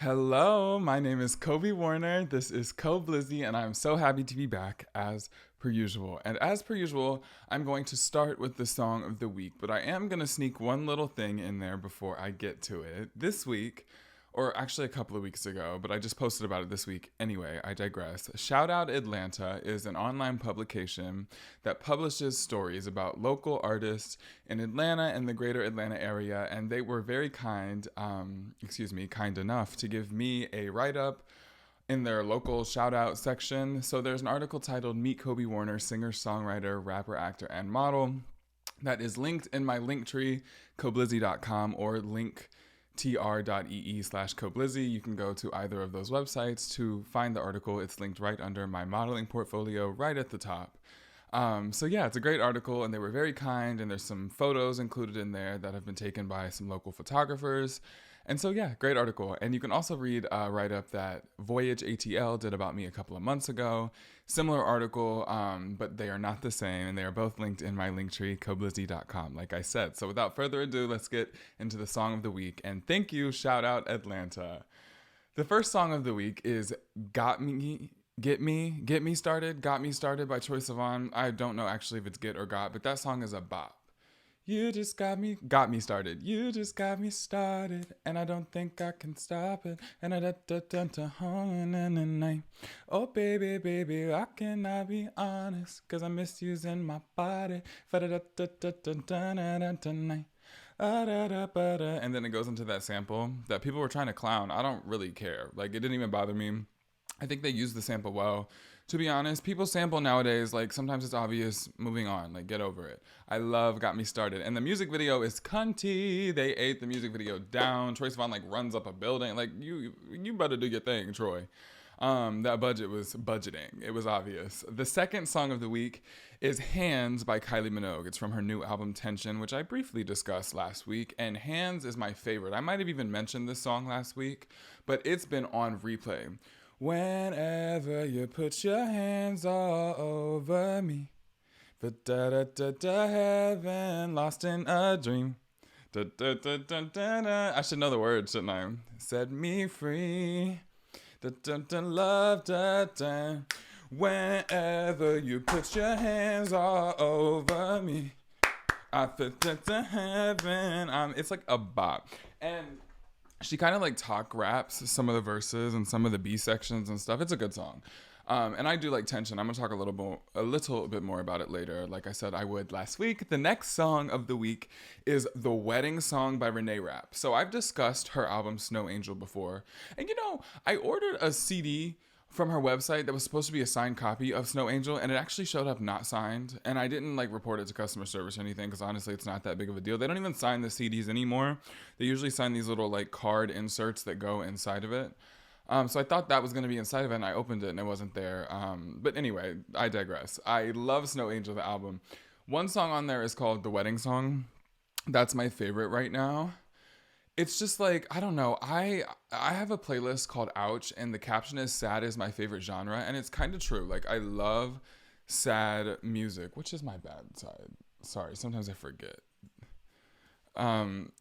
Hello, my name is Kobe Warner. This is Koblizzy, and I'm so happy to be back as per usual. And as per usual, I'm going to start with the song of the week, but I am going to sneak one little thing in there before I get to it. This week, or actually a couple of weeks ago, but I just posted about it this week. Anyway, I digress. Shout Out Atlanta is an online publication that publishes stories about local artists in Atlanta and the greater Atlanta area, and they were very kind enough to give me a write up in their local shout out section. So there's an article titled Meet Kobe Warner, singer, songwriter, rapper, actor, and model that is linked in my link tree, koblizzy.com, or link tr.ee/koblizzy. You can go to either of those websites to find the article. It's linked right under my modeling portfolio right at the top. So yeah, it's a great article, and they were very kind, and there's some photos included in there that have been taken by some local photographers. And so yeah, great article. And you can also read a write-up that Voyage ATL did about me a couple of months ago. Similar article, but they are not the same, and they are both linked in my link tree, koblizzy.com, like I said. So without further ado, let's get into the song of the week. And thank you, shout out Atlanta. The first song of the week is Get Me Started by Troye Sivan. I don't know actually if it's get or got, but that song is a bop. You just got me started. You just got me started, and I don't think I can stop it. And I da home in the night. Oh baby, baby, I cannot be honest, 'cause I'm misusing my body. Tonight. And then it goes into that sample that people were trying to clown. I don't really care. Like, it didn't even bother me. I think they used the sample well. To be honest, people sample nowadays, like, sometimes it's obvious, moving on, like, get over it. I love Got Me Started. And the music video is cunty. They ate the music video down. Troye Sivan, like, runs up a building. Like, you better do your thing, Troy. That budget was budgeting. It was obvious. The second song of the week is Hands by Kylie Minogue. It's from her new album Tension, which I briefly discussed last week. And Hands is my favorite. I might have even mentioned this song last week, but it's been on replay. Whenever you put your hands all over me, heaven lost in a dream. I should know the words, shouldn't I? Set me free. Love. Whenever you put your hands all over me, I fit to heaven. It's like a bop. And she kind of like talk raps some of the verses and some of the B sections and stuff. It's a good song. And I do like Tension. I'm going to talk a little bit more about it later. Like I said, I would last week. The next song of the week is The Wedding Song by Renee Rapp. So I've discussed her album Snow Angel before. And I ordered a CD from her website that was supposed to be a signed copy of Snow Angel, and it actually showed up not signed. And I didn't like report it to customer service or anything, because honestly it's not that big of a deal. They don't even sign the CDs anymore. They usually sign these little like card inserts that go inside of it. So I thought that was going to be inside of it, and I opened it and it wasn't there. But anyway, I digress. I love Snow Angel, the album. One song on there is called The Wedding Song. That's my favorite right now. It's just like, I don't know. I have a playlist called Ouch, and the caption is sad is my favorite genre, and it's kind of true. Like, I love sad music, which is my bad side. Sorry, sometimes I forget. Um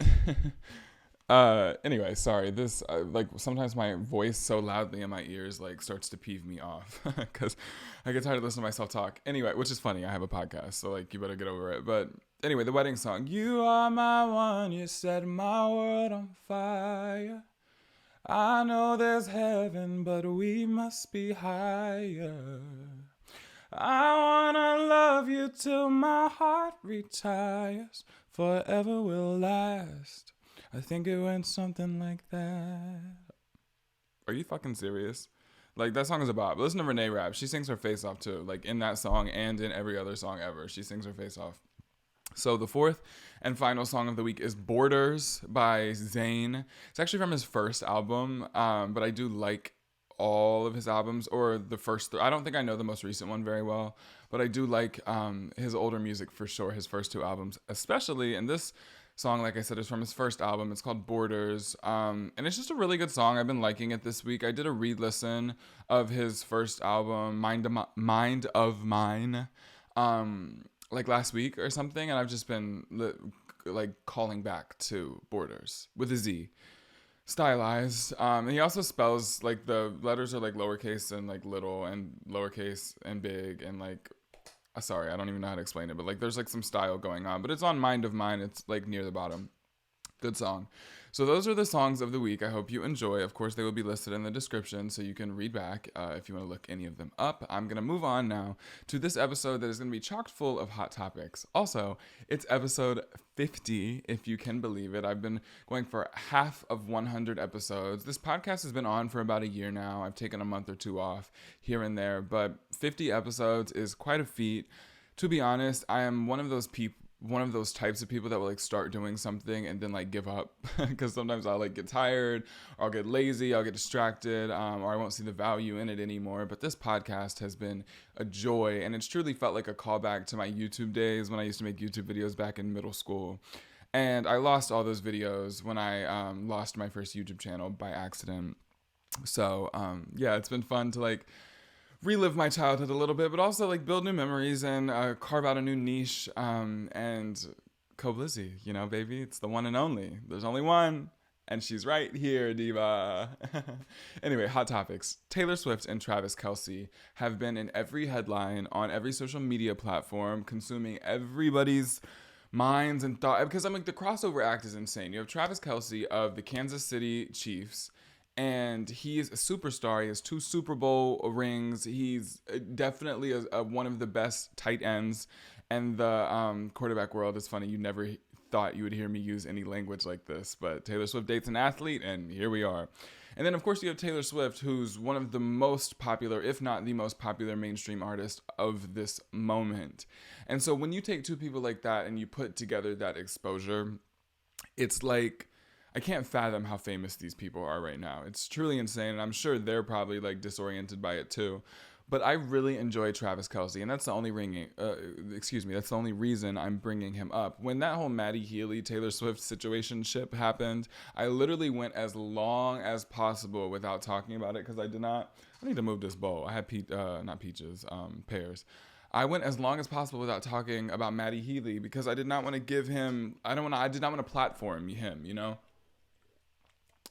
Anyway, sorry. This like sometimes my voice so loudly in my ears like starts to peeve me off because I get tired of listening to myself talk. Anyway, which is funny. I have a podcast, so like you better get over it. But anyway, the wedding song. You are my one. You set my world on fire. I know there's heaven, but we must be higher. I wanna love you till my heart retires. Forever will last. I think it went something like that. Are you fucking serious? Like, that song is a bop. Listen to Renee Rapp. She sings her face off too. Like, in that song and in every other song ever. She sings her face off. So the fourth and final song of the week is Borders by Zayn. It's actually from his first album, but I do like all of his albums, or the first I don't think I know the most recent one very well, but I do like his older music for sure, his first two albums especially. And this song, like I said, is from his first album. It's called Borders, and it's just a really good song. I've been liking it this week. I did a re-listen of his first album, Mind of Mine, like last week or something, and I've just been like calling back to Borders with a Z. stylized. And he also spells like the letters are like lowercase and like little and lowercase and big and like sorry, I don't even know how to explain it, but like there's like some style going on. But it's on Mind of Mine. It's like near the bottom. Good song. So those are the songs of the week. I hope you enjoy. Of course, they will be listed in the description, so you can read back if you want to look any of them up. I'm going to move on now to this episode that is going to be chock full of hot topics. Also, it's episode 50, if you can believe it. I've been going for half of 100 episodes. This podcast has been on for about a year now. I've taken a month or two off here and there, but 50 episodes is quite a feat. To be honest, I am one of those types of people that will like start doing something and then like give up because sometimes I'll like get tired or I'll get lazy, I'll get distracted, or I won't see the value in it anymore. But this podcast has been a joy, and it's truly felt like a callback to my YouTube days when I used to make YouTube videos back in middle school. And I lost all those videos when I lost my first YouTube channel by accident. So yeah, it's been fun to like relive my childhood a little bit, but also like build new memories and carve out a new niche. And koblizzy, you know, baby, it's the one and only. There's only one, and she's right here, diva. Anyway, hot topics. Taylor Swift and Travis Kelce have been in every headline on every social media platform, consuming everybody's minds and thought. Because I'm like, the crossover act is insane. You have Travis Kelce of the Kansas City Chiefs, and he's a superstar. He has 2 Super Bowl rings. He's definitely one of the best tight ends in the quarterback world. It's funny, you never thought you would hear me use any language like this, but Taylor Swift dates an athlete, and here we are. And then, of course, you have Taylor Swift, who's one of the most popular, if not the most popular mainstream artist of this moment. And so when you take 2 people like that and you put together that exposure, it's like, I can't fathom how famous these people are right now. It's truly insane, and I'm sure they're probably like disoriented by it too. But I really enjoy Travis Kelce, and that's the only that's the only reason I'm bringing him up. When that whole Maddie Healy Taylor Swift situationship happened, I literally went as long as possible without talking about it because I need to move this bowl. I had pears. I went as long as possible without talking about Maddie Healy because I did not want to give him. I did not want to platform him. You know.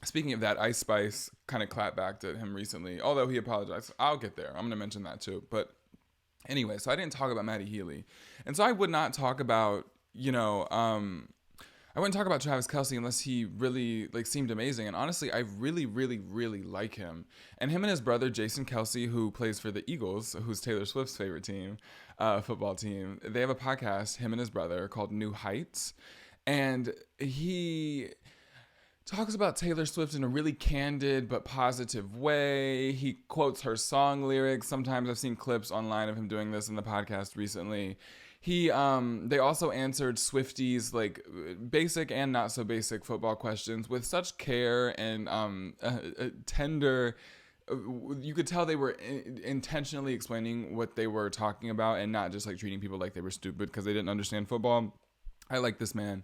Speaking of that, Ice Spice kind of clapbacked at him recently, although he apologized. I'll get there. I'm going to mention that too. But anyway, so I didn't talk about Maddie Healy. And so I would not talk about, I wouldn't talk about Travis Kelce unless he really like seemed amazing. And honestly, I really, really, really like him. And him and his brother, Jason Kelce, who plays for the Eagles, who's Taylor Swift's favorite team, football team, they have a podcast, him and his brother, called New Heights. And he talks about Taylor Swift in a really candid but positive way. He quotes her song lyrics. Sometimes I've seen clips online of him doing this in the podcast recently. They also answered Swifties like basic and not so basic football questions with such care and tender. You could tell they were intentionally explaining what they were talking about and not just like treating people like they were stupid because they didn't understand football. I like this man.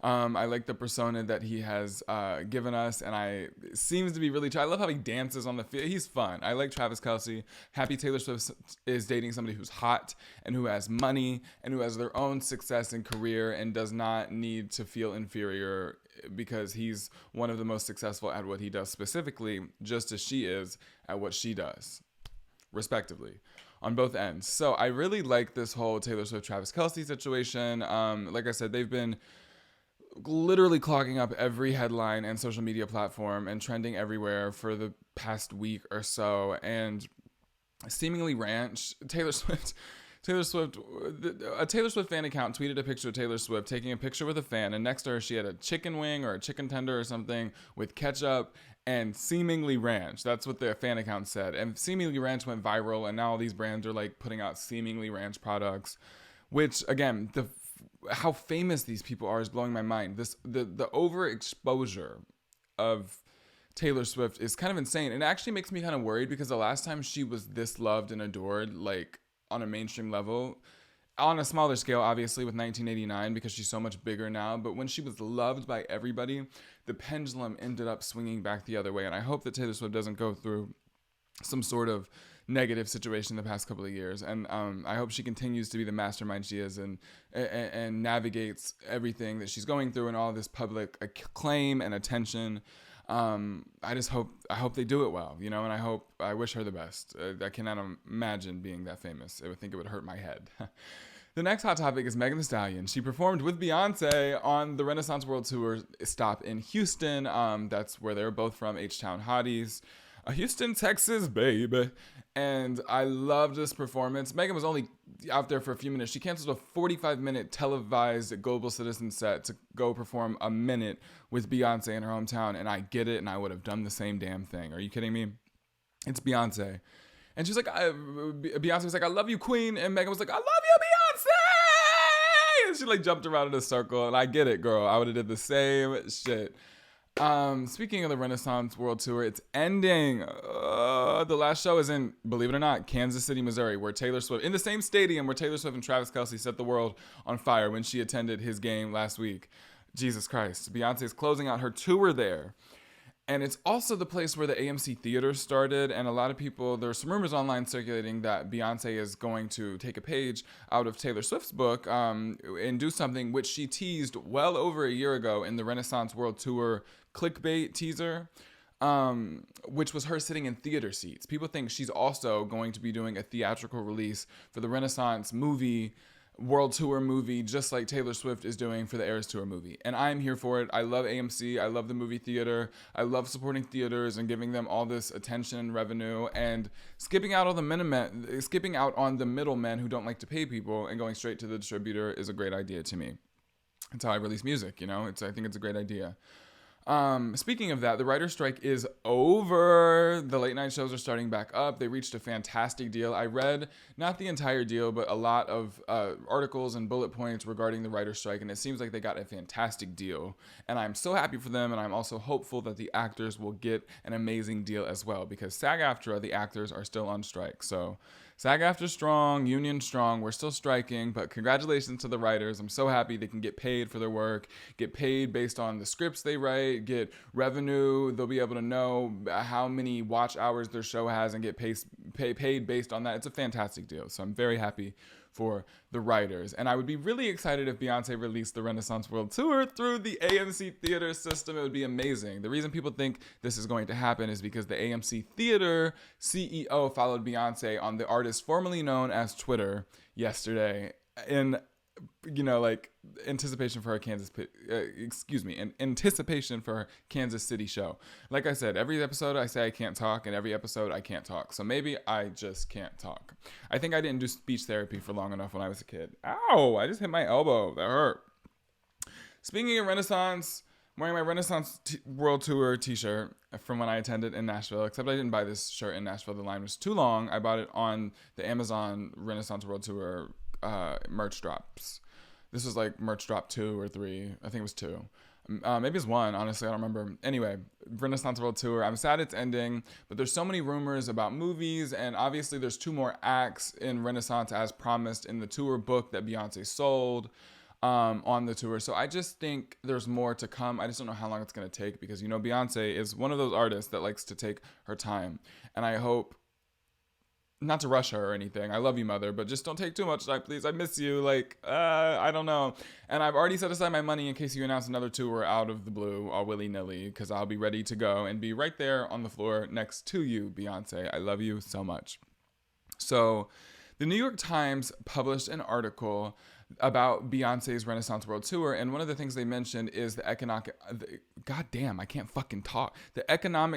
I like the persona that he has given us, and it seems to be really. I love how he dances on the field. He's fun. I like Travis Kelce. Happy Taylor Swift is dating somebody who's hot and who has money and who has their own success and career and does not need to feel inferior because he's one of the most successful at what he does specifically, just as she is at what she does, respectively. On both ends. So I really like this whole Taylor Swift Travis Kelce situation. Like I said, they've been literally clogging up every headline and social media platform and trending everywhere for the past week or so. And seemingly ranch, a Taylor Swift fan account tweeted a picture of Taylor Swift taking a picture with a fan, and next to her she had a chicken wing or a chicken tender or something with ketchup and seemingly ranch. That's what the fan account said. And seemingly ranch went viral, and now all these brands are like putting out seemingly ranch products, which again, how famous these people are is blowing my mind. The overexposure of Taylor Swift is kind of insane. And it actually makes me kind of worried because the last time she was this loved and adored, like on a mainstream level, on a smaller scale, obviously with 1989 because she's so much bigger now, but when she was loved by everybody, the pendulum ended up swinging back the other way. And I hope that Taylor Swift doesn't go through some sort of negative situation the past couple of years, and I hope she continues to be the mastermind she is and navigates everything that she's going through and all this public acclaim and attention. I hope they do it well, and I wish her the best. I cannot imagine being that famous. I would think it would hurt my head. The next hot topic is Megan Thee Stallion. She performed with Beyonce on the Renaissance World Tour stop in Houston. That's where they're both from, H-Town Hotties. Houston, Texas, baby. And I loved this performance. Megan was only out there for a few minutes. She canceled a 45-minute televised Global Citizen set to go perform a minute with Beyonce in her hometown. And I get it, and I would have done the same damn thing. Are you kidding me? It's Beyonce. And she's like, Beyonce was like, I love you, queen. And Megan was like, I love you, Beyonce. And she like jumped around in a circle. And I get it, girl. I would have did the same shit. Speaking of the Renaissance World Tour, it's ending. The last show is in, believe it or not, Kansas City, Missouri, where Taylor Swift, in the same stadium where Taylor Swift and Travis Kelce set the world on fire when she attended his game last week. Jesus Christ. Beyonce is closing out her tour there. And it's also the place where the AMC Theater started. And a lot of people, there's some rumors online circulating that Beyonce is going to take a page out of Taylor Swift's book and do something which she teased well over a year ago in the Renaissance World Tour clickbait teaser, which was her sitting in theater seats. People think she's also going to be doing a theatrical release for the Renaissance World Tour movie, just like Taylor Swift is doing for the Eras Tour movie. And I'm here for it. I love AMC. I love the movie theater. I love supporting theaters and giving them all this attention and revenue, and skipping out on the middlemen who don't like to pay people and going straight to the distributor is a great idea to me. It's how I release music, I think it's a great idea. Speaking of that, the writer's strike is over. The late night shows are starting back up. They reached a fantastic deal. I read not the entire deal, but a lot of articles and bullet points regarding the writer's strike, and it seems like they got a fantastic deal. And I'm so happy for them, and I'm also hopeful that the actors will get an amazing deal as well, because SAG-AFTRA, the actors, are still on strike. So SAG-AFTRA strong, union strong, we're still striking, but congratulations to the writers. I'm so happy they can get paid for their work, get paid based on the scripts they write, get revenue. They'll be able to know how many watch hours their show has and get paid based on that. It's a fantastic deal. So I'm very happy for the writers. And I would be really excited if Beyonce released the Renaissance World Tour through the AMC Theater system. It would be amazing. The reason people think this is going to happen is because the AMC Theater CEO followed Beyonce on the artist formerly known as Twitter yesterday in anticipation for her anticipation for her Kansas City show. Like I said, every episode I say I can't talk, and every episode I can't talk. So maybe I just can't talk. I think I didn't do speech therapy for long enough when I was a kid. Ow, I just hit my elbow. That hurt. Speaking of Renaissance, I'm wearing my Renaissance World Tour t-shirt from when I attended in Nashville, except I didn't buy this shirt in Nashville. The line was too long. I bought it on the Amazon Renaissance World Tour merch drops. This was like merch drop 2 or 3. I think it was 2. Maybe it's 1. Honestly, I don't remember. Anyway, Renaissance World Tour. I'm sad it's ending, but there's so many rumors about movies, and obviously there's 2 more acts in Renaissance as promised in the tour book that Beyonce sold on the tour. So I just think there's more to come. I just don't know how long it's going to take, because Beyonce is one of those artists that likes to take her time, and I hope not to rush her or anything. I love you, mother, but just don't take too much time, please. I miss you. I don't know. And I've already set aside my money in case you announce another tour out of the blue, all willy-nilly, because I'll be ready to go and be right there on the floor next to you, Beyonce. I love you so much. So the New York Times published an article about Beyonce's Renaissance World Tour, and one of the things they mentioned is the economic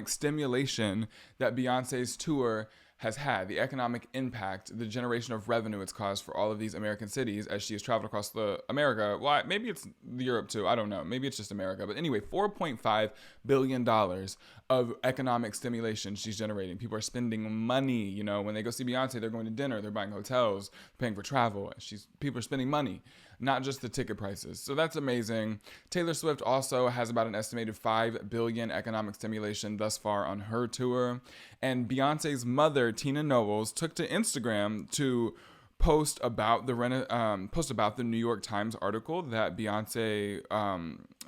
stimulation that Beyonce's tour has had, the economic impact, the generation of revenue it's caused for all of these American cities as she has traveled across America. Well, maybe it's Europe too. I don't know. Maybe it's just America. But anyway, $4.5 billion of economic stimulation she's generating. People are spending money. When they go see Beyonce, they're going to dinner, they're buying hotels, paying for travel. People are spending money, not just the ticket prices. So that's amazing. Taylor Swift also has about an estimated $5 billion economic stimulation thus far on her tour. And Beyonce's mother, Tina Knowles, took to Instagram to post about the New York Times article that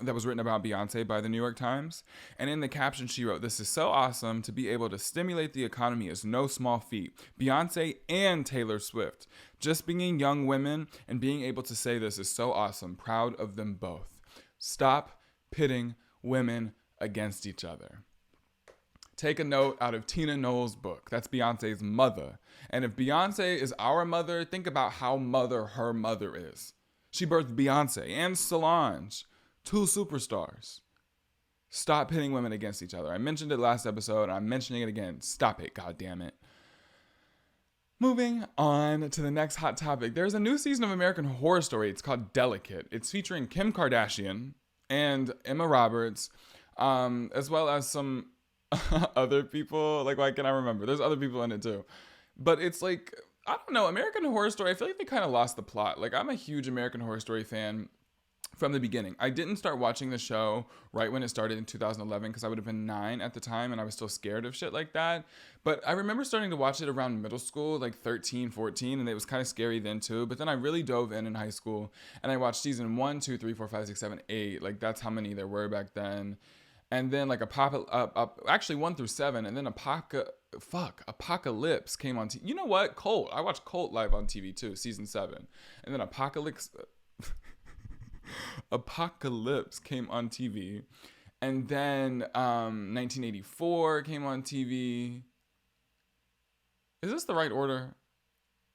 that was written about Beyonce by the New York Times. And in the caption, she wrote, "This is so awesome. To be able to stimulate the economy is no small feat. Beyonce and Taylor Swift. Just being young women and being able to say this is so awesome. Proud of them both. Stop pitting women against each other. Take a note out of Tina Knowles' book. That's Beyonce's mother. And if Beyonce is our mother, think about how mother her mother is. She birthed Beyonce and Solange, two superstars. Stop pitting women against each other. I mentioned it last episode, and I'm mentioning it again. Stop it, goddammit. Moving on to the next hot topic. There's a new season of American Horror Story. It's called Delicate. It's featuring Kim Kardashian and Emma Roberts, as well as some other people. Like, why can't I remember? There's other people in it too. But it's like, I don't know, American Horror Story, I feel like they kind of lost the plot. Like, I'm a huge American Horror Story fan from the beginning. I didn't start watching the show right when it started in 2011 because I would have been 9 at the time and I was still scared of shit like that. But I remember starting to watch it around middle school, like 13, 14, and it was kind of scary then too. But then I really dove in high school and I watched season 1, 2, 3, 4, 5, 6, 7, 8. Like, that's how many there were back then. And then like actually 1 through 7, and then Apocalypse came on. You know what? Cult. I watched Cult live on TV too, season 7, and then Apocalypse came on TV, and then 1984 came on TV. Is this the right order?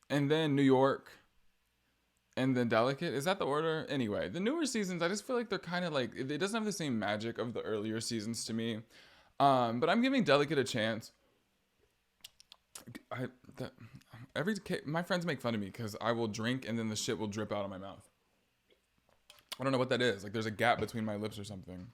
And then New York, and then Delicate. Is that the order? Anyway, the newer seasons, I just feel like they're kind of like, it doesn't have the same magic of the earlier seasons to me. But I'm giving Delicate a chance. My friends make fun of me because I will drink and then the shit will drip out of my mouth. I don't know what that is. Like, there's a gap between my lips or something.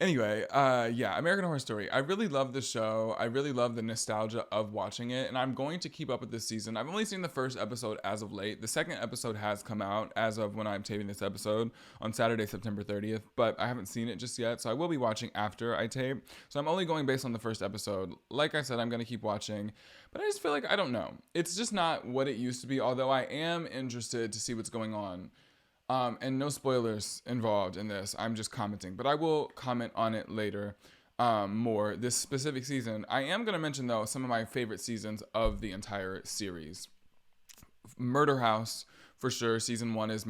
Anyway, American Horror Story. I really love the show. I really love the nostalgia of watching it, and I'm going to keep up with this season. I've only seen the first episode as of late. The second episode has come out as of when I'm taping this episode on Saturday, September 30th, but I haven't seen it just yet, so I will be watching after I tape. So I'm only going based on the first episode. Like I said, I'm going to keep watching, but I just feel like, I don't know. It's just not what it used to be, although I am interested to see what's going on. And no spoilers involved in this. I'm just commenting, but I will comment on it later more. This specific season, I am going to mention, though, some of my favorite seasons of the entire series. Murder House, for sure. Season 1 is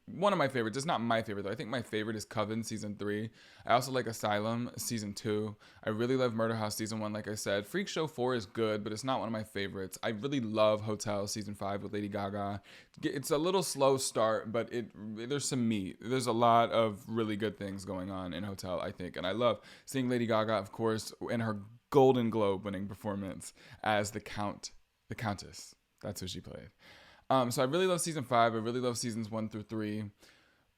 one of my favorites. It's not my favorite, though. I think my favorite is Coven, season 3. I also like Asylum, season 2. I really love Murder House, season 1, like I said. Freak Show 4 is good, but it's not one of my favorites. I really love Hotel, season 5 with Lady Gaga. It's a little slow start, but there's some meat. There's a lot of really good things going on in Hotel, I think. And I love seeing Lady Gaga, of course, in her Golden Globe winning performance as the Countess. That's who she played. So I really love season 5. I really love seasons 1 through 3.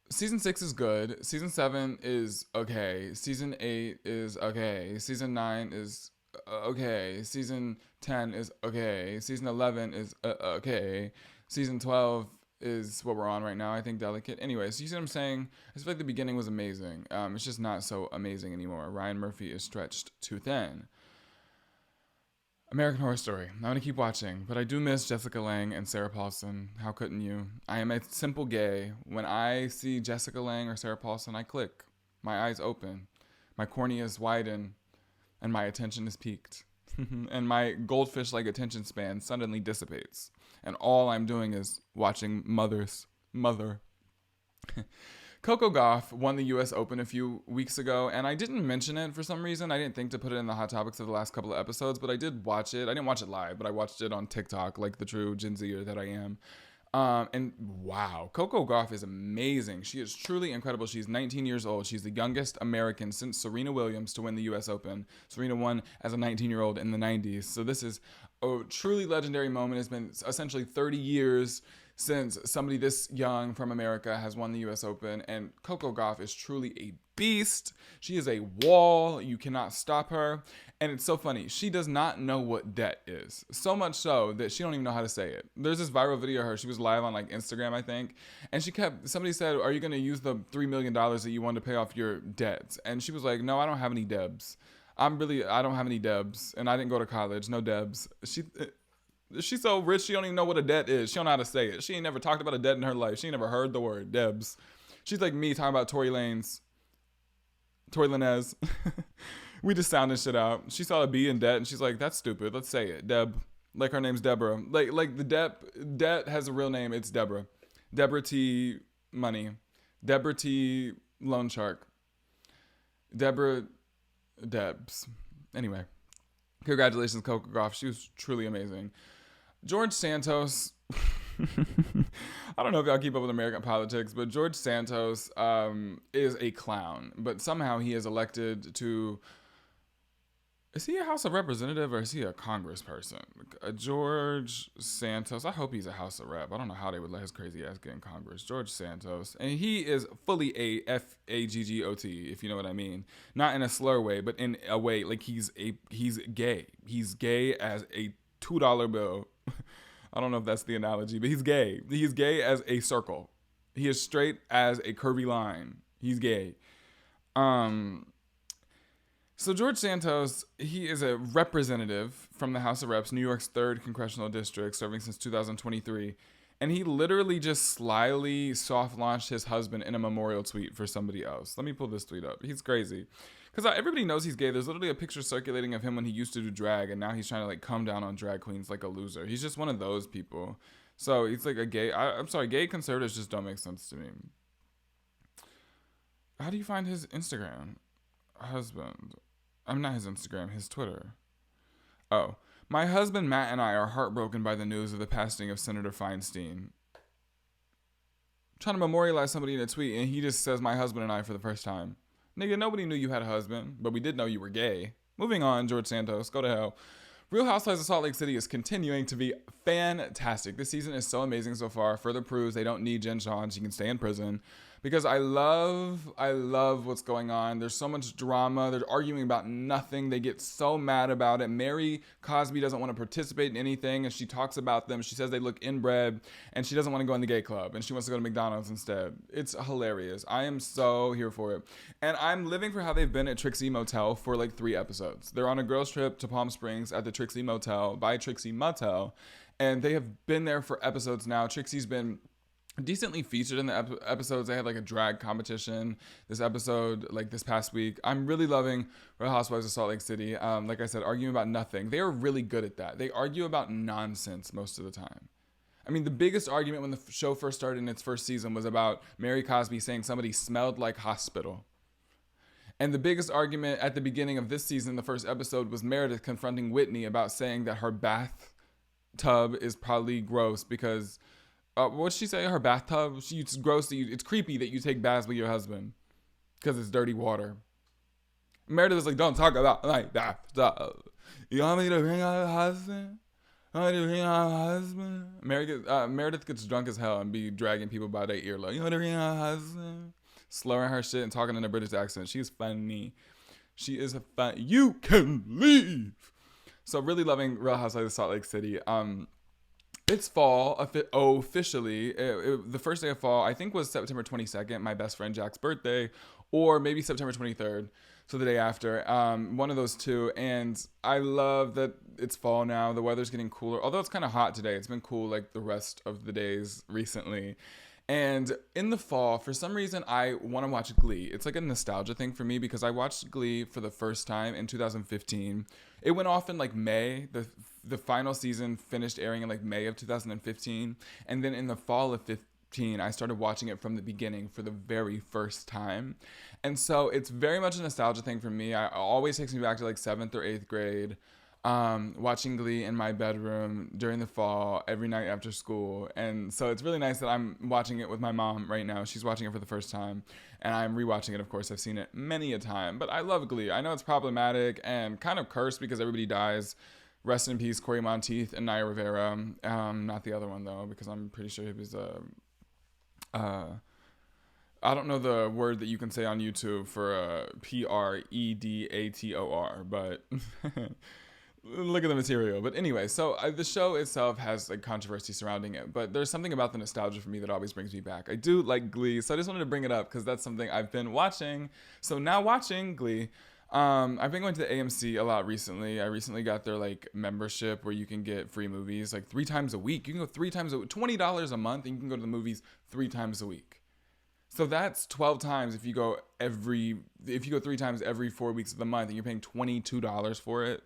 Season 6 is good. Season 7 is okay. Season 8 is okay. Season 9 is okay. Season 10 is okay. Season 11 is okay. Season 12 is what we're on right now, I think, Delicate. Anyway, so you see what I'm saying? I just feel like the beginning was amazing. It's just not so amazing anymore. Ryan Murphy is stretched too thin. American Horror Story. I'm going to keep watching, but I do miss Jessica Lange and Sarah Paulson. How couldn't you? I am a simple gay. When I see Jessica Lange or Sarah Paulson, I click. My eyes open. My corneas widen, and my attention is piqued. And my goldfish-like attention span suddenly dissipates. And all I'm doing is watching Mother. Coco Gauff won the U.S. Open a few weeks ago, and I didn't mention it for some reason. I didn't think to put it in the hot topics of the last couple of episodes, but I did watch it. I didn't watch it live, but I watched it on TikTok, like the true Gen Zer that I am. And wow, Coco Gauff is amazing. She is truly incredible. She's 19 years old. She's the youngest American since Serena Williams to win the U.S. Open. Serena won as a 19-year-old in the 90s. So this is a truly legendary moment. It's been essentially 30 years since somebody this young from America has won the U.S. Open, and Coco Gauff is truly a beast. She is a wall. You cannot stop her. And it's so funny. She does not know what debt is. So much so that she don't even know how to say it. There's this viral video of her. She was live on like Instagram, I think. And somebody said, are you going to use the $3 million that you wanted to pay off your debts? And she was like, no, I don't have any debs. I don't have any debs. And I didn't go to college. No debs. She's so rich, she don't even know what a debt is. She don't know how to say it. She ain't never talked about a debt in her life. She ain't never heard the word debs. She's like me talking about Tory Lanez. We just sound this shit out. She saw a B in debt, and she's like, that's stupid. Let's say it. Deb. Like her name's Deborah. Like the debt has a real name. It's Deborah. Deborah T. Money. Deborah T. Loan Shark. Deborah Debs. Anyway, congratulations, Coco Gauff. She was truly amazing. George Santos. I don't know if y'all keep up with American politics, but George Santos is a clown. But somehow he is elected to. Is he a House of Representative or is he a Congressperson? George Santos. I hope he's a House of Rep. I don't know how they would let his crazy ass get in Congress. George Santos. And he is fully a Faggot, if you know what I mean. Not in a slur way, but in a way like he's gay. He's gay as a $2 bill. I don't know if that's the analogy, but he's gay. He's gay as a circle. He is straight as a curvy line. He's gay. So George Santos, he is a representative from the House of Reps, New York's 3rd congressional district, serving since 2023. And he literally just slyly soft-launched his husband in a memorial tweet for somebody else. Let me pull this tweet up. He's crazy. Because everybody knows he's gay. There's literally a picture circulating of him when he used to do drag, and now he's trying to like come down on drag queens like a loser. He's just one of those people. So he's like a gay... I'm sorry, gay conservatives just don't make sense to me. How do you find his Instagram? Husband... I'm not his Instagram, his Twitter. Oh. My husband Matt and I are heartbroken by the news of the passing of Senator Feinstein. I'm trying to memorialize somebody in a tweet, and he just says my husband and I for the first time. Nigga, nobody knew you had a husband, but we did know you were gay. Moving on, George Santos, go to hell. Real Housewives of Salt Lake City is continuing to be fantastic. This season is so amazing so far. Further proves they don't need Jen Shaw. She can stay in prison. Because I love what's going on. There's so much drama. They're arguing about nothing. They get so mad about it. Mary Cosby doesn't want to participate in anything, and she talks about them. She says they look inbred, and she doesn't want to go in the gay club, and she wants to go to McDonald's instead. It's hilarious. I am so here for it. And I'm living for how they've been at Trixie Motel for like 3 episodes. They're on a girls' trip to Palm Springs at the Trixie Motel by Trixie Motel, and they have been there for episodes now. Trixie's been decently featured in the episodes. They had like a drag competition this episode, like this past week. I'm really loving Real Housewives of Salt Lake City. Like I said, arguing about nothing. They are really good at that. They argue about nonsense most of the time. I mean, the biggest argument when the show first started in its first season was about Mary Cosby saying somebody smelled like hospital. And the biggest argument at the beginning of this season, the first episode, was Meredith confronting Whitney about saying that her bathtub is probably gross because what'd she say? Her bathtub? It's gross. It's creepy that you take baths with your husband because it's dirty water. Meredith is like, don't talk about my bathtub. You want me to bring out a husband? Meredith gets drunk as hell and be dragging people by their earlobe. You want to bring out a husband? Slurring her shit and talking in a British accent. She's funny. She is fun. You can leave. So really loving Real Housewives of Salt Lake City. It's fall officially. The first day of fall, I think, was September 22nd, my best friend Jack's birthday, or maybe September 23rd, so the day after. One of those two. And I love that it's fall now. The weather's getting cooler, although it's kind of hot today. It's been cool like the rest of the days recently. And in the fall, for some reason, I want to watch Glee. It's like a nostalgia thing for me because I watched Glee for the first time in 2015. It went off in like May. The final season finished airing in like May of 2015. And then in the fall of 15, I started watching it from the beginning for the very first time. And so it's very much a nostalgia thing for me. It always takes me back to like 7th or 8th grade. Watching Glee in my bedroom during the fall every night after school. And so it's really nice that I'm watching it with my mom right now. She's watching it for the first time and I'm rewatching it. Of course, I've seen it many a time, but I love Glee. I know it's problematic and kind of cursed because everybody dies. Rest in peace, Corey Monteith and Naya Rivera. Not the other one though, because I'm pretty sure he was I don't know the word that you can say on YouTube for Predator, but look at the material. But anyway, so the show itself has like controversy surrounding it, but there's something about the nostalgia for me that always brings me back. I do like Glee, so I just wanted to bring it up because that's something I've been watching. So now watching Glee, I've been going to the AMC a lot recently. I recently got their like membership where you can get free movies like 3 times a week. You can go 3 times a week, $20 a month, and you can go to the movies 3 times a week. So that's 12 times if you go 3 times every 4 weeks of the month and you're paying $22 for it.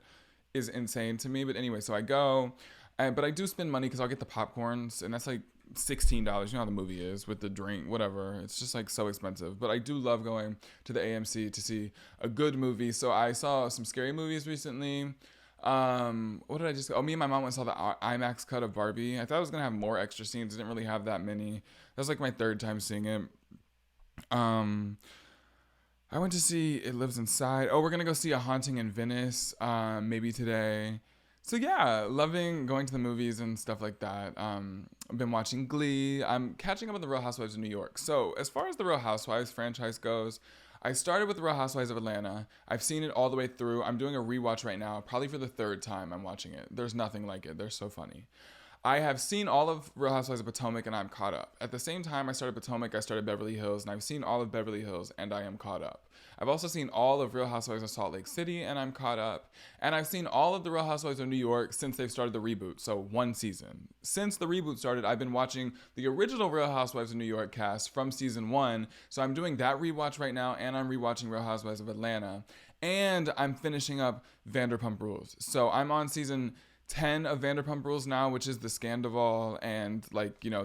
Is insane to me. But anyway, so I go, but I do spend money because I'll get the popcorns, and that's like $16. You know how the movie is with the drink, whatever. It's just like so expensive. But I do love going to the AMC to see a good movie. So I saw some scary movies recently. What did I just? Oh, me and my mom went and saw the IMAX cut of Barbie. I thought it was gonna have more extra scenes. It didn't really have that many. That was like my third time seeing it. Um, I went to see It Lives Inside. Oh, we're gonna go see A Haunting in Venice. Maybe today. So yeah, loving going to the movies and stuff like that. I've been watching Glee. I'm catching up on the Real Housewives of New York. So as far as the Real Housewives franchise goes, I started with the Real Housewives of Atlanta. I've seen it all the way through. I'm doing a rewatch right now, probably for the third time I'm watching it. There's nothing like it. They're so funny. I have seen all of Real Housewives of Potomac and I'm caught up. At the same time I started Potomac, I started Beverly Hills, and I've seen all of Beverly Hills and I am caught up. I've also seen all of Real Housewives of Salt Lake City and I'm caught up. And I've seen all of the Real Housewives of New York since they've started the reboot, so one season. Since the reboot started, I've been watching the original Real Housewives of New York cast from season 1, so I'm doing that rewatch right now, and I'm rewatching Real Housewives of Atlanta. And I'm finishing up Vanderpump Rules. So I'm on season 10 of Vanderpump Rules now, which is the Scandival, and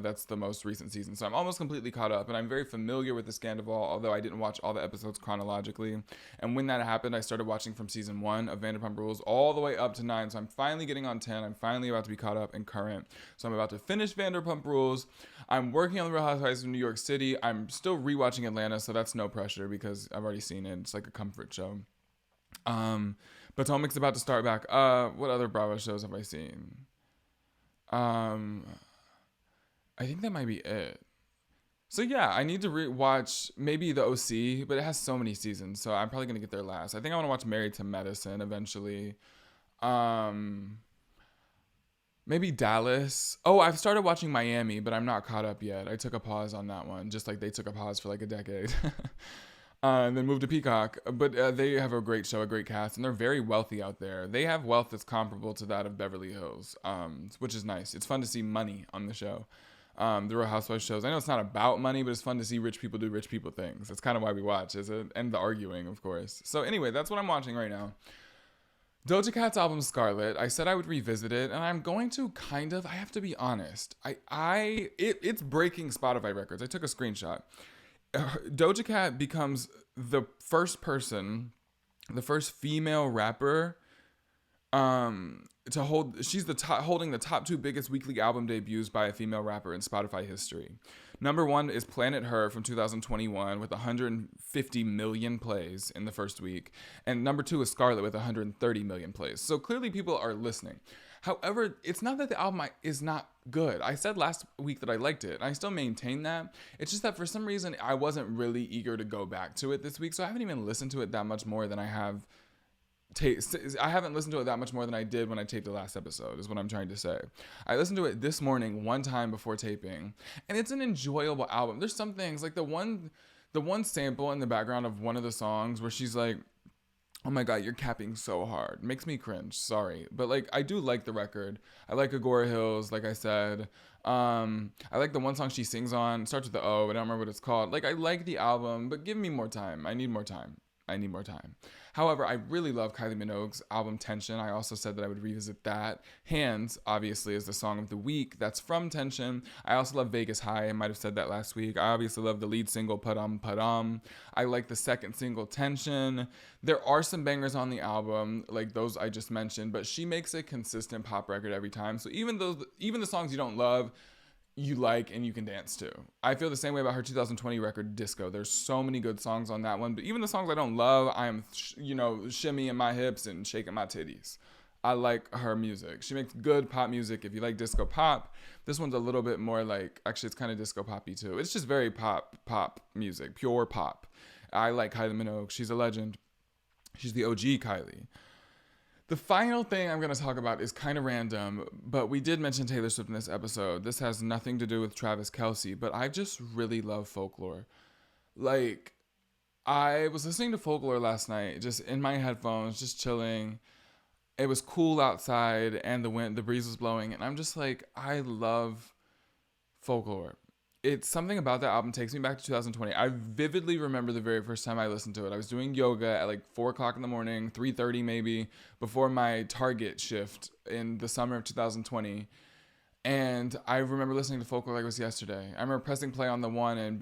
that's the most recent season. So I'm almost completely caught up, and I'm very familiar with the Scandival, although I didn't watch all the episodes chronologically. And when that happened, I started watching from season 1 of Vanderpump Rules all the way up to 9. So I'm finally getting on 10. I'm finally about to be caught up and current. So I'm about to finish Vanderpump Rules. I'm working on the Real Housewives of New York City. I'm still rewatching Atlanta, so that's no pressure because I've already seen it. It's like a comfort show. Potomac's about to start back. What other Bravo shows have I seen? I think that might be it. So yeah, I need to watch maybe the OC, but it has so many seasons, so I'm probably gonna get there last. I think I want to watch Married to Medicine eventually. Maybe Dallas. Oh, I've started watching Miami, but I'm not caught up yet. I took a pause on that one, just like they took a pause for like a decade. And then moved to Peacock. But they have a great show, a great cast, and they're very wealthy out there. They have wealth that's comparable to that of Beverly Hills, which is nice. It's fun to see money on the show. The Real Housewives shows. I know it's not about money, but it's fun to see rich people do rich people things. That's kind of why we watch, is it? And the arguing, of course. So anyway, that's what I'm watching right now. Doja Cat's album Scarlet, I said I would revisit it, and I'm going to I have to be honest. It's breaking Spotify records. I took a screenshot. Doja Cat becomes the first female rapper to hold. She's holding the top 2 biggest weekly album debuts by a female rapper in Spotify history. Number 1 is Planet Her from 2021 with 150 million plays in the first week, and number 2 is Scarlet with 130 million plays. So clearly people are listening. However, it's not that the album is not good. I said last week that I liked it, and I still maintain that. It's just that for some reason, I wasn't really eager to go back to it this week, so I haven't even listened to it that much more than I have. I haven't listened to it that much more than I did when I taped the last episode, is what I'm trying to say. I listened to it this morning one time before taping, and it's an enjoyable album. There's some things, like the one sample in the background of one of the songs where she's like, oh my God, you're capping so hard. Makes me cringe. Sorry. But like, I do like the record. I like Agora Hills, like I said. I like the one song she sings on. It starts with the O. I don't remember what it's called. Like, I like the album, but give me more time. I need more time. However, I really love Kylie Minogue's album Tension. I also said that I would revisit that. Hands, obviously, is the song of the week. That's from Tension. I also love Vegas High. I might have said that last week. I obviously love the lead single, Padam Padam. I like the second single, Tension. There are some bangers on the album, like those I just mentioned, but she makes a consistent pop record every time. So even the songs you don't love, you like and you can dance to. I feel the same way about her 2020 record Disco. There's so many good songs on that one, but even the songs I don't love, I am shimmying my hips and shaking my titties. I like her music. She makes good pop music. If you like disco pop, this one's a little bit more like, actually it's kind of disco poppy too. It's just very pop music, pure pop. I like Kylie Minogue. She's a legend. She's the OG Kylie. The final thing I'm going to talk about is kind of random, but we did mention Taylor Swift in this episode. This has nothing to do with Travis Kelce, but I just really love Folklore. Like, I was listening to Folklore last night, just in my headphones, just chilling. It was cool outside, and the breeze was blowing, and I'm just like, I love Folklore. It's something about that album takes me back to 2020. I vividly remember the very first time I listened to it. I was doing yoga at like 4 o'clock in the morning, 3:30 maybe, before my Target shift in the summer of 2020. And I remember listening to Folklore like it was yesterday. I remember pressing play on the one and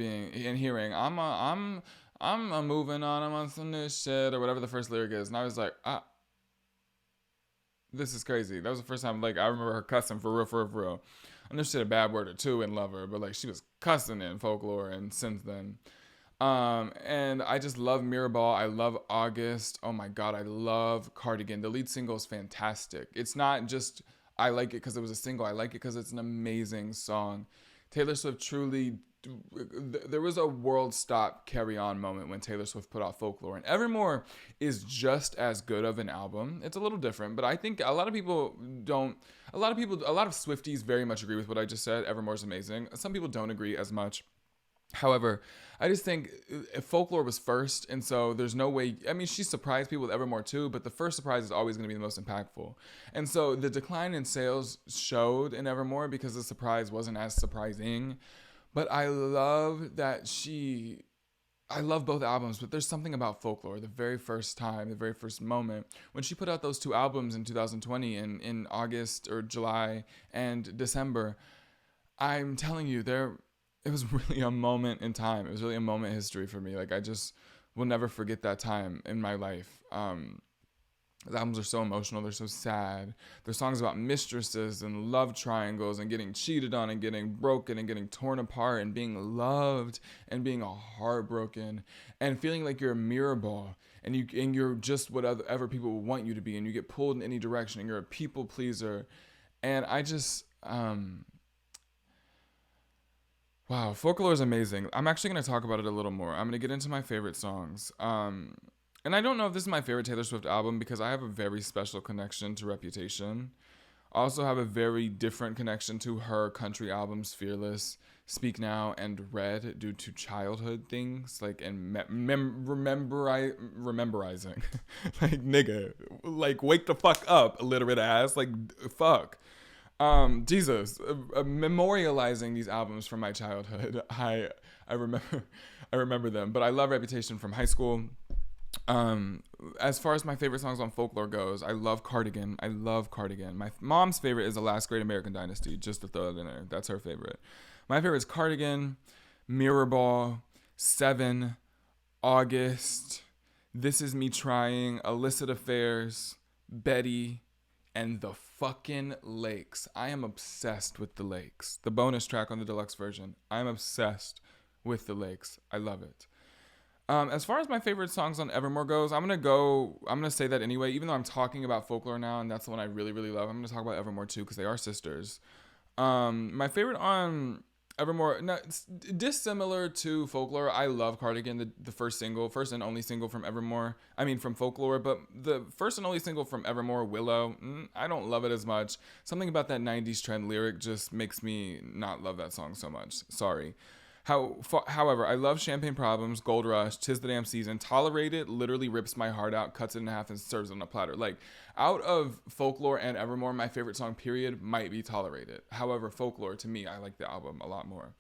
hearing I'm moving on, I'm on some new shit or whatever the first lyric is, and I was like, this is crazy. That was the first time like I remember her cussing for real, for real, for real. I know she had a bad word or two in Lover, but like she was cussing in Folklore, and since then. And I just love Mirrorball. I love August. Oh my god, I love Cardigan. The lead single is fantastic. It's not just I like it because it was a single. I like it because it's an amazing song. Taylor Swift truly. There was a world stop carry on moment when Taylor Swift put out Folklore, and Evermore is just as good of an album. It's a little different, but I think a lot of people don't. A lot of Swifties very much agree with what I just said. Evermore is amazing. Some people don't agree as much. However, I just think Folklore was first, and so there's no way. I mean, she surprised people with Evermore too, but the first surprise is always going to be the most impactful. And so the decline in sales showed in Evermore because the surprise wasn't as surprising. But I love that I love both albums, but there's something about Folklore, the very first time, the very first moment, when she put out those two albums in 2020 in August or July and December. I'm telling you, it was really a moment in time. It was really a moment in history for me. Like, I just will never forget that time in my life. The albums are so emotional. They're so sad. They're songs about mistresses and love triangles and getting cheated on and getting broken and getting torn apart and being loved and being heartbroken and feeling like you're a mirror ball and you're just whatever people want you to be, and you get pulled in any direction and you're a people pleaser. And I just wow, Folklore is amazing. I'm actually going to talk about it a little more. I'm going to get into my favorite songs. And I don't know if this is my favorite Taylor Swift album because I have a very special connection to Reputation. I also have a very different connection to her country albums, Fearless, Speak Now, and Red, due to childhood things, like, and rememberizing. Like, nigga, like, wake the fuck up, illiterate ass, like, fuck. Jesus, memorializing these albums from my childhood. I remember them, but I love Reputation from high school. As far as my favorite songs on Folklore goes, I love Cardigan. My mom's favorite is The Last Great American Dynasty, just to throw that in there. That's her favorite. My favorite is Cardigan, Mirrorball, Seven, August, This Is Me Trying, Illicit Affairs, Betty, and The fucking Lakes. I am obsessed with The Lakes. The bonus track on the deluxe version. I'm obsessed with The Lakes. I love it. As far as my favorite songs on Evermore goes, I'm gonna say that anyway, even though I'm talking about Folklore now, and that's the one I really, really love. I'm gonna talk about Evermore too, because they are sisters. My favorite on Evermore, dissimilar to Folklore, I love Cardigan, the first and only single from Evermore. I mean, from Folklore, but the first and only single from Evermore, Willow, I don't love it as much. Something about that 90s trend lyric just makes me not love that song so much. Sorry. However, I love Champagne Problems, Gold Rush, 'Tis the Damn Season. Tolerate It literally rips my heart out, cuts it in half, and serves it on a platter. Like, out of Folklore and Evermore, my favorite song, period, might be Tolerate It. However, Folklore, to me, I like the album a lot more.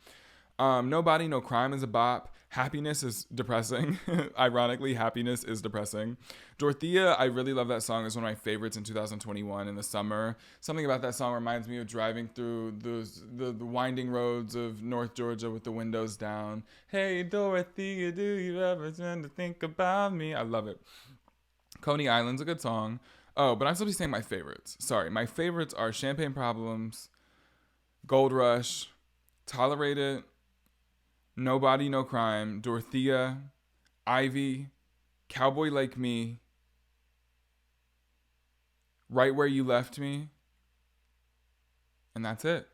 No Body, No Crime is a bop. Happiness is depressing. Ironically, Happiness is depressing. Dorothea, I really love that song. It's one of my favorites in 2021 in the summer. Something about that song reminds me of driving through the winding roads of North Georgia with the windows down. Hey, Dorothea, do you ever tend to think about me? I love it. Coney Island's a good song. Oh, but I'm supposed to be saying my favorites. Sorry. My favorites are Champagne Problems, Gold Rush, Tolerate It, No Body, No Crime, Dorothea, Ivy, Cowboy Like Me, Right Where You Left Me, and that's it.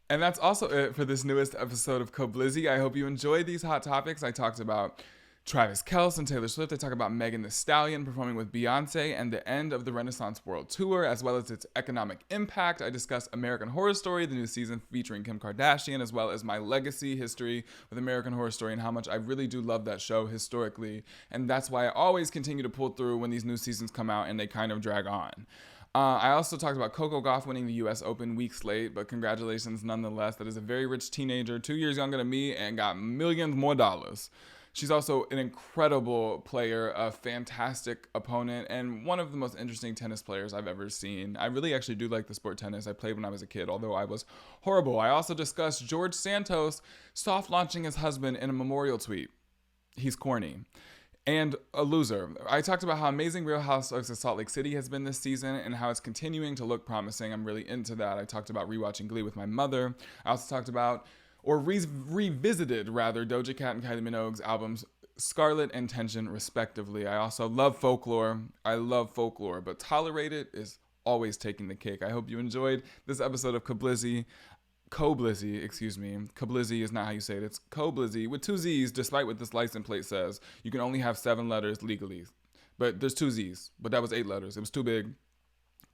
And that's also it for this newest episode of Koblizzy. I hope you enjoyed these hot topics. I talked about Travis Kelce and Taylor Swift. I talk about Megan Thee Stallion performing with Beyonce and the end of the Renaissance World Tour, as well as its economic impact. I discuss American Horror Story, the new season featuring Kim Kardashian, as well as my legacy history with American Horror Story and how much I really do love that show historically. And that's why I always continue to pull through when these new seasons come out and they kind of drag on. I also talked about Coco Gauff winning the U.S. Open weeks late, but congratulations nonetheless. That is a very rich teenager, 2 years younger than me, and got millions more dollars. She's also an incredible player, a fantastic opponent, and one of the most interesting tennis players I've ever seen. I really actually do like the sport tennis. I played when I was a kid, although I was horrible. I also discussed George Santos soft launching his husband in a memorial tweet. He's corny and a loser. I talked about how amazing Real Housewives of Salt Lake City has been this season and how it's continuing to look promising. I'm really into that. I talked about rewatching Glee with my mother. I also talked about, or revisited rather, Doja Cat and Kylie Minogue's albums Scarlet and Tension, respectively. I also love folklore. I love folklore, but Tolerate It is always taking the cake. I hope you enjoyed this episode of Koblizzy, excuse me. Koblizzy is not how you say it. It's Koblizzy with 2 Z's, despite what this license plate says. You can only have 7 letters legally. But there's 2 Z's. But that was 8 letters. It was too big.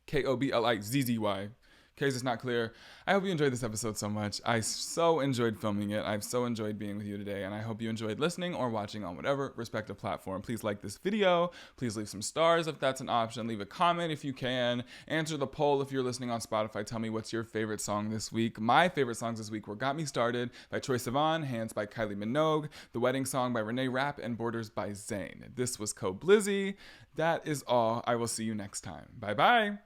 Koblizzy. In case it's not clear, I hope you enjoyed this episode so much. I so enjoyed filming it. I've so enjoyed being with you today, and I hope you enjoyed listening or watching on whatever respective platform. Please like this video. Please leave some stars if that's an option. Leave a comment if you can. Answer the poll if you're listening on Spotify. Tell me what's your favorite song this week. My favorite songs this week were Got Me Started by Troye Sivan, Hands by Kylie Minogue, The Wedding Song by Renee Rapp, and Borders by Zayn. This was Koblizzy. That is all. I will see you next time. Bye-bye.